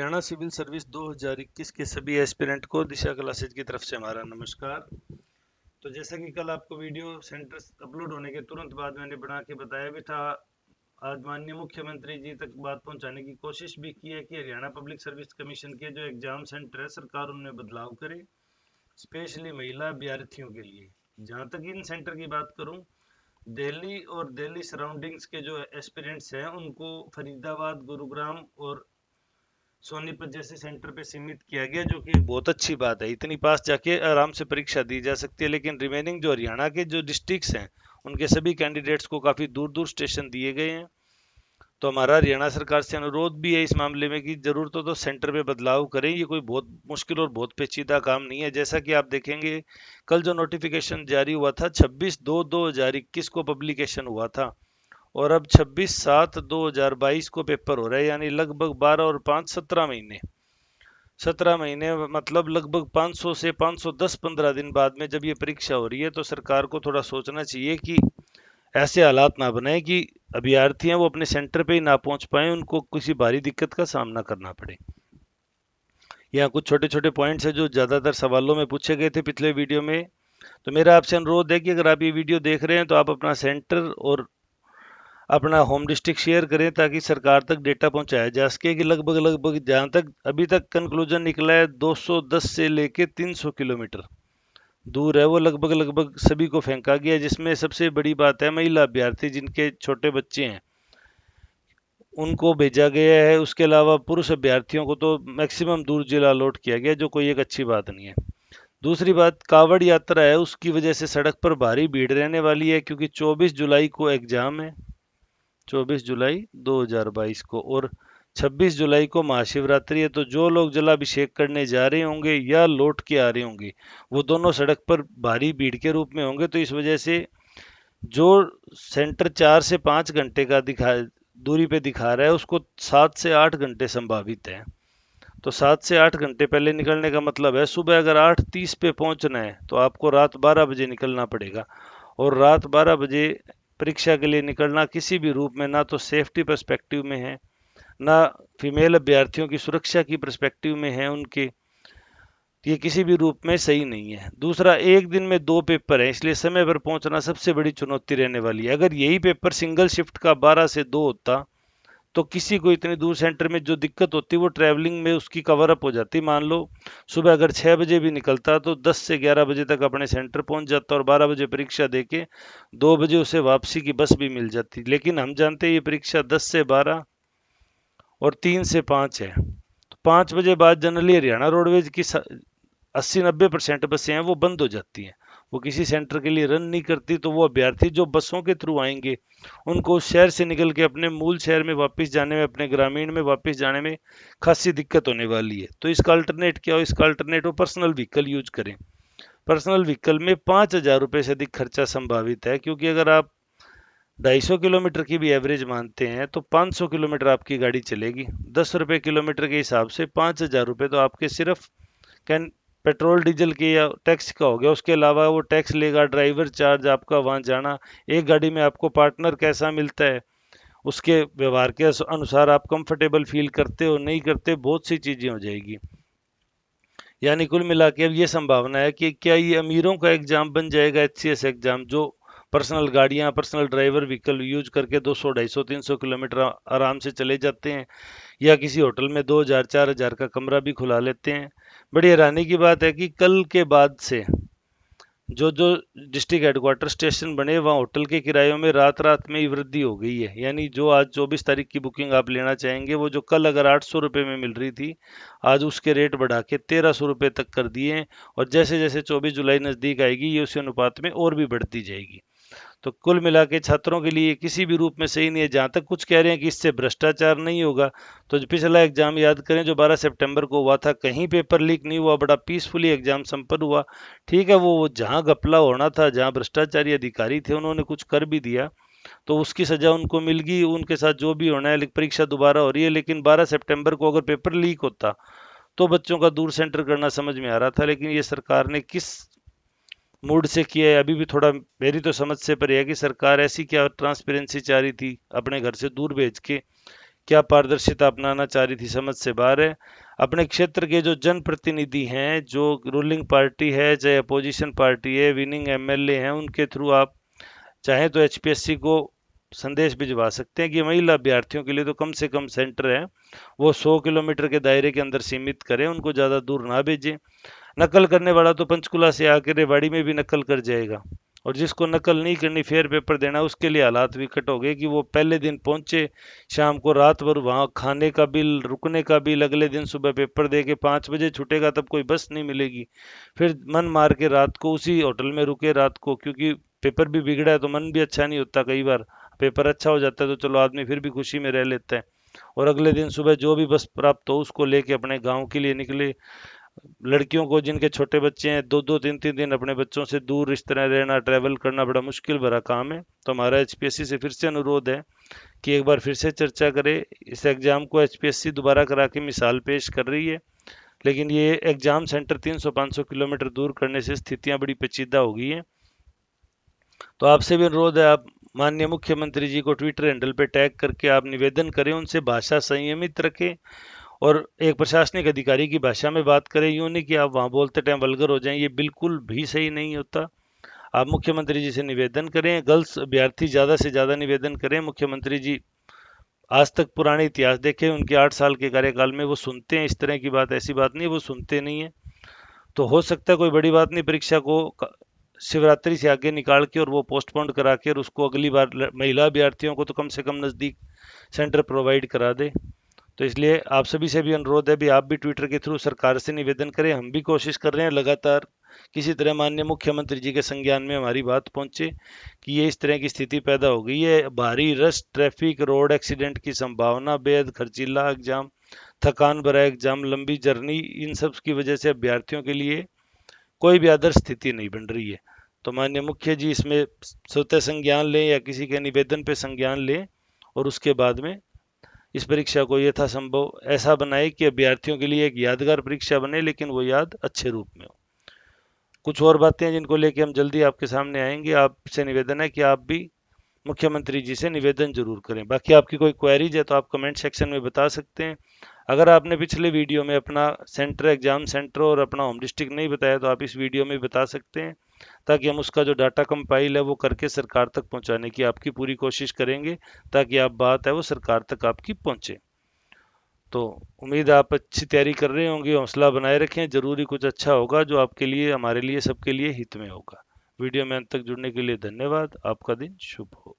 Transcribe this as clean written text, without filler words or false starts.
Haryana civil service 2021 के सभी aspirant को दिशा क्लासेज की तरफ से हमारा नमस्कार। तो जैसा कि कल आपको वीडियो सेंटर अपलोड होने के तुरंत बाद मैंने बना के बताया भी था, आज माननीय मुख्यमंत्री जी तक बात पहुंचाने की कोशिश भी की है कि हरियाणा पब्लिक सर्विस कमीशन के जो एग्जाम सेंटर है सरकार उनमें बदलाव करे, स्पेशली महिला अभ्यर्थियों के लिए। जहाँ तक इन सेंटर की बात करूँ, दिल्ली और दिल्ली सराउंडिंग्स के जो एस्पिरेंट्स हैं उनको फरीदाबाद, गुरुग्राम और सोनीपत जैसे सेंटर पे सीमित किया गया, जो कि बहुत अच्छी बात है। इतनी पास जाके आराम से परीक्षा दी जा सकती है। लेकिन रिमेनिंग जो हरियाणा के जो डिस्ट्रिक्ट्स हैं उनके सभी कैंडिडेट्स को काफ़ी दूर दूर स्टेशन दिए गए हैं। तो हमारा हरियाणा सरकार से अनुरोध भी है इस मामले में कि जरूरत हो तो सेंटर पे बदलाव करें। ये कोई बहुत मुश्किल और बहुत पेचीदा काम नहीं है। जैसा कि आप देखेंगे, कल जो नोटिफिकेशन जारी हुआ था 26/2/2021 को पब्लिकेशन हुआ था और अब 26/7/2022 को पेपर हो रहा है, यानी लगभग 12 और 5 17 महीने मतलब लगभग 500 से 510-15 दिन बाद में जब ये परीक्षा हो रही है, तो सरकार को थोड़ा सोचना चाहिए कि ऐसे हालात ना बनाए कि अभ्यर्थी हैं वो अपने सेंटर पे ही ना पहुंच पाए, उनको किसी भारी दिक्कत का सामना करना पड़े। यहाँ कुछ छोटे छोटे पॉइंट्स हैं जो ज़्यादातर सवालों में पूछे गए थे पिछले वीडियो में। तो मेरा आपसे अनुरोध है कि अगर आप ये वीडियो देख रहे हैं तो आप अपना सेंटर और अपना होम डिस्ट्रिक्ट शेयर करें ताकि सरकार तक डेटा पहुंचाया जा सके कि लगभग लगभग जहां तक अभी तक कंक्लूजन निकला है 210 से लेके 300 किलोमीटर दूर है, वो लगभग लगभग सभी को फेंका गया। जिसमें सबसे बड़ी बात है महिला अभ्यर्थी जिनके छोटे बच्चे हैं उनको भेजा गया है। उसके अलावा पुरुष अभ्यर्थियों को तो मैक्सिमम दूर जिला अलॉट किया गया, जो कोई एक अच्छी बात नहीं है। दूसरी बात, कावड़ यात्रा है, उसकी वजह से सड़क पर भारी भीड़ रहने वाली है क्योंकि 24 जुलाई को एग्जाम है, 24 जुलाई 2022 को, और 26 जुलाई को महाशिवरात्रि है। तो जो लोग जलाभिषेक करने जा रहे होंगे या लौट के आ रहे होंगे वो दोनों सड़क पर भारी भीड़ के रूप में होंगे। तो इस वजह से जो सेंटर 4 से 5 घंटे का दूरी पे दिखा रहा है उसको 7 से 8 घंटे संभावित है। तो 7 से 8 घंटे पहले निकलने का मतलब है सुबह अगर 8:30 पे पहुंचना है तो आपको रात 12 बजे निकलना पड़ेगा। और रात 12 बजे परीक्षा के लिए निकलना किसी भी रूप में ना तो सेफ्टी पर्सपेक्टिव में है, ना फीमेल अभ्यर्थियों की सुरक्षा की पर्सपेक्टिव में है उनके, ये किसी भी रूप में सही नहीं है। दूसरा, एक दिन में 2 पेपर है, इसलिए समय पर पहुंचना सबसे बड़ी चुनौती रहने वाली है। अगर यही पेपर सिंगल शिफ्ट का 12 से 2 होता तो किसी को इतनी दूर सेंटर में जो दिक्कत होती वो ट्रैवलिंग में उसकी कवर अप हो जाती। मान लो सुबह अगर 6 बजे भी निकलता तो 10 से 11 बजे तक अपने सेंटर पहुंच जाता और 12 बजे परीक्षा देके 2 बजे उसे वापसी की बस भी मिल जाती। लेकिन हम जानते हैं ये परीक्षा 10 से 12 और 3 से 5 है। तो 5 बजे बाद जनरली हरियाणा रोडवेज की 80-90% बसें हैं वो बंद हो जाती हैं, वो किसी सेंटर के लिए रन नहीं करती। तो वो अभ्यर्थी जो बसों के थ्रू आएंगे उनको उस शहर से निकल के अपने मूल शहर में वापस जाने में, अपने ग्रामीण में वापस जाने में खासी दिक्कत होने वाली है। तो इसका अल्टरनेट क्या हो? इसका अल्टरनेट हो पर्सनल व्हीकल यूज करें। पर्सनल व्हीकल में 5,000 रुपये से अधिक खर्चा संभावित है, क्योंकि अगर आप 250 किलोमीटर की भी एवरेज मानते हैं तो 500 किलोमीटर आपकी गाड़ी चलेगी। 10 रुपये किलोमीटर के हिसाब से 5,000 रुपये तो आपके सिर्फ कैन पेट्रोल डीजल के या टैक्स का हो गया। उसके अलावा वो टैक्स लेगा, ड्राइवर चार्ज आपका वहाँ जाना, एक गाड़ी में आपको पार्टनर कैसा मिलता है उसके व्यवहार के अनुसार आप कंफर्टेबल फील करते हो नहीं करते, बहुत सी चीज़ें हो जाएगी। यानी कुल मिला के अब ये संभावना है कि क्या ये अमीरों का एग्जाम बन जाएगा, HCS एग्जाम, जो पर्सनल गाड़ियां, पर्सनल ड्राइवर व्हीकल यूज करके 200, 250, 300 किलोमीटर आराम से चले जाते हैं, या किसी होटल में 2,000, 4,000 का कमरा भी खुला लेते हैं। बड़ी हैरानी की बात है कि कल के बाद से जो जो डिस्ट्रिक्ट हेडक्वार्टर स्टेशन बने वहाँ होटल के किरायों में रात रात में ही वृद्धि हो गई है। यानी जो आज 24 तारीख की बुकिंग आप लेना चाहेंगे वो जो कल अगर 800 रुपये में मिल रही थी, आज उसके रेट बढ़ा के 1,300 रुपये तक कर दिए हैं। और जैसे जैसे 24 जुलाई नज़दीक आएगी ये उसी अनुपात में और भी बढ़ती जाएगी। तो कुल मिला के छात्रों के लिए किसी भी रूप में सही नहीं है। जहाँ तक कुछ कह रहे हैं कि इससे भ्रष्टाचार नहीं होगा, तो जो पिछला एग्जाम याद करें जो 12 सितंबर को हुआ था, कहीं पेपर लीक नहीं हुआ, बड़ा पीसफुली एग्जाम संपन्न हुआ। ठीक है, वो जहाँ घपला होना था, जहाँ भ्रष्टाचारी अधिकारी थे उन्होंने कुछ कर भी दिया तो उसकी सजा उनको मिल गई। उनके साथ जो भी होना है, परीक्षा दोबारा हो रही है। लेकिन 12 सितंबर को अगर पेपर लीक होता तो बच्चों का दूर सेंटर करना समझ में आ रहा था। लेकिन ये सरकार ने किस मूड से किया है अभी भी थोड़ा मेरी तो समझ से परे है कि सरकार ऐसी क्या ट्रांसपेरेंसी चाह रही थी अपने घर से दूर भेज के क्या पारदर्शिता अपनाना चाह रही थी, समझ से बाहर है। अपने क्षेत्र के जो जनप्रतिनिधि हैं, जो रूलिंग पार्टी है चाहे अपोजिशन पार्टी है, विनिंग एमएलए हैं, उनके थ्रू आप चाहे तो एचपीएससी को संदेश भिजवा सकते हैं कि महिला अभ्यर्थियों के लिए तो कम से कम सेंटर है वो 100 किलोमीटर के दायरे के अंदर सीमित करें, उनको ज़्यादा दूर ना भेजें। नकल करने वाला तो पंचकुला से आकर रेवाड़ी में भी नकल कर जाएगा, और जिसको नकल नहीं करनी, फेयर पेपर देना, उसके लिए हालात विकट हो गए कि वो पहले दिन पहुंचे, शाम को रात भर वहाँ खाने का बिल, रुकने का बिल, अगले दिन सुबह पेपर दे के 5 बजे छूटेगा, तब कोई बस नहीं मिलेगी। फिर मन मार के रात को उसी होटल में रुके रात को, क्योंकि पेपर भी बिगड़ा है तो मन भी अच्छा नहीं होता। कई बार पेपर अच्छा हो जाता है तो चलो आदमी फिर भी खुशी में रह लेता है। और अगले दिन सुबह जो भी बस प्राप्त हो उसको लेके अपने गांव के लिए निकले। लड़कियों को जिनके छोटे बच्चे हैं, 2-2 3-3 दिन अपने बच्चों से दूर इस तरह रहना, ट्रैवल करना बड़ा मुश्किल भरा काम है। तो हमारा एचपीएससी से फिर से अनुरोध है कि एक बार फिर से चर्चा करे। इस एग्जाम को एचपीएससी दोबारा करा के मिसाल पेश कर रही है, लेकिन ये एग्जाम सेंटर 300-500 किलोमीटर दूर करने से स्थितियां बड़ी पेचीदा हो गई हैं। तो आपसे भी अनुरोध है, आप माननीय मुख्यमंत्री जी को ट्विटर हैंडल पे टैग करके आप निवेदन करें, उनसे भाषा संयमित रखें और एक प्रशासनिक अधिकारी की भाषा में बात करें। यूँ नहीं कि आप वहाँ बोलते टाइम वल्गर हो जाएं, ये बिल्कुल भी सही नहीं होता। आप मुख्यमंत्री जी से निवेदन करें, गर्ल्स अभ्यर्थी ज़्यादा से ज़्यादा निवेदन करें। मुख्यमंत्री जी आज तक पुराने इतिहास देखें, उनके 8 साल के कार्यकाल में वो सुनते हैं इस तरह की बात, ऐसी बात नहीं है वो सुनते नहीं है। तो हो सकता है कोई बड़ी बात नहीं, परीक्षा को शिवरात्रि से आगे निकाल के और वो पोस्टपोन करा के और उसको अगली बार महिला अभ्यर्थियों को तो कम से कम नज़दीक सेंटर प्रोवाइड करा दे। तो इसलिए आप सभी से भी अनुरोध है भी, आप भी ट्विटर के थ्रू सरकार से निवेदन करें। हम भी कोशिश कर रहे हैं लगातार किसी तरह माननीय मुख्यमंत्री जी के संज्ञान में हमारी बात पहुंचे कि ये इस तरह की स्थिति पैदा हो गई है। भारी रश, ट्रैफिक, रोड एक्सीडेंट की संभावना, बेहद खर्चीला एग्जाम, थकान भरा एग्जाम, लंबी जर्नी, इन सब की वजह से अभ्यर्थियों के लिए कोई भी आदर्श स्थिति नहीं बन रही है। तो माननीय मुख्य जी इसमें स्वतः संज्ञान लें या किसी के निवेदन पे संज्ञान लें, और उसके बाद में इस परीक्षा को यथासंभव ऐसा बनाए कि अभ्यर्थियों के लिए एक यादगार परीक्षा बने, लेकिन वो याद अच्छे रूप में हो। कुछ और बातें हैं जिनको लेके हम जल्दी आपके सामने आएंगे। आपसे निवेदन है कि आप भी मुख्यमंत्री जी से निवेदन जरूर करें। बाकी आपकी कोई क्वेरीज है तो आप कमेंट सेक्शन में बता सकते हैं। अगर आपने पिछले वीडियो में अपना सेंटर, एग्जाम सेंटर और अपना होम डिस्ट्रिक्ट नहीं बताया तो आप इस वीडियो में बता सकते हैं, ताकि हम उसका जो डाटा कंपाइल है वो करके सरकार तक पहुंचाने की आपकी पूरी कोशिश करेंगे, ताकि आप बात है वो सरकार तक आपकी पहुंचे। तो उम्मीद है आप अच्छी तैयारी कर रहे होंगे, हौसला बनाए रखें, जरूरी कुछ अच्छा होगा जो आपके लिए, हमारे लिए, सबके लिए हित में होगा। वीडियो में अंत तक जुड़ने के लिए धन्यवाद। आपका दिन शुभ हो।